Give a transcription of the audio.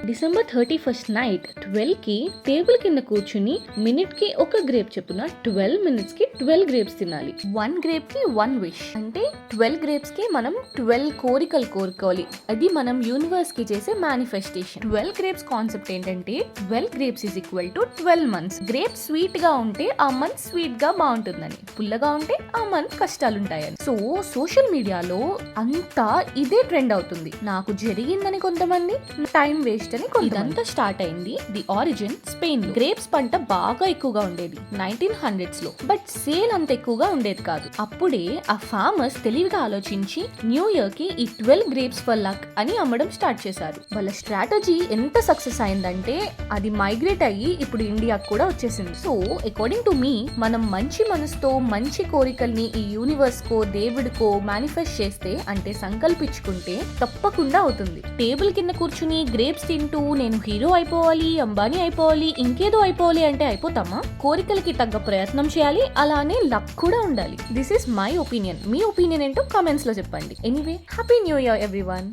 December 31st night 12కి table కింద కూర్చుని minute కి ఒక గ్రేప్ చెప్పున 12 మినిట్స్ కి 12 గ్రేప్స్ తినాలి. 1 గ్రేప్ కి 1 విష్ అంటే 12 గ్రేప్స్ కి మనం 12 కోరికలు కోరుకోవాలి. అది మనం యూనివర్స్ కి చేసే మేనిఫెస్టేషన్. 12 గ్రేప్స్ కాన్సెప్ట్ ఏంటంటే 12 grapes is equal to 12 months. Grape sweet గా ఉంటే ఆ మంత్ స్వీట్ గా బాగుంటుందని, పుల్లగా ఉంటే ఆ మంత్ కష్టాలు ఉంటాయని. సో సోషల్ మీడియాలో అంతా ఇదే ట్రెండ్ అవుతుంది. నాకు జరిగిందని కొంతమంది, టైం వేస్ట్ అని కొంతమంది. ఇదంతా స్టార్ట్ అయింది ది ఆరిజిన్ స్పెయిన్ లో. గ్రేప్స్ పంట బాగా ఎక్కువగా ఉండేది 1900s లో, బట్ సేల్ అంత ఎక్కువగా ఉండేది కాదు. అప్పుడే ఆ ఫార్మర్స్ తెలివిగా ఆలోచించి న్యూ ఇయర్ కి ఈ 12 గ్రేప్స్ ఫర్ లక్ అని అమ్మడం స్టార్ట్ చేశారు. వాళ్ళ స్ట్రాటజీ ఎంత సక్సెస్ అయిందంటే అది మైగ్రేట్ అయ్యి ఇప్పుడు ఇండియాకి కూడా వచ్చేసింది. సో అకార్డింగ్ టు మీ, మనం మంచి మనసుతో మంచి కోరికల్ని ఈ యూనివర్స్ కో దేవుడికో మేనిఫెస్ట్ చేస్తే, అంటే సంకల్పించుకుంటే తప్పకుండా అవుతుంది. టేబుల్ కింద కూర్చుని గ్రేప్స్ తింటూ నేను హీరో అయిపోవాలి, అంబానీ అయిపోవాలి, ఇంకేదో అయిపోవాలి అంటే అయిపోతామా? కోరికలకి తగ్గ ప్రయత్నం చేయాలి, అలానే లక్ కూడా ఉండాలి. This is my opinion. Me opinion ఏంటో కామెంట్స్ లో చెప్పండి. Anyway, happy new year everyone.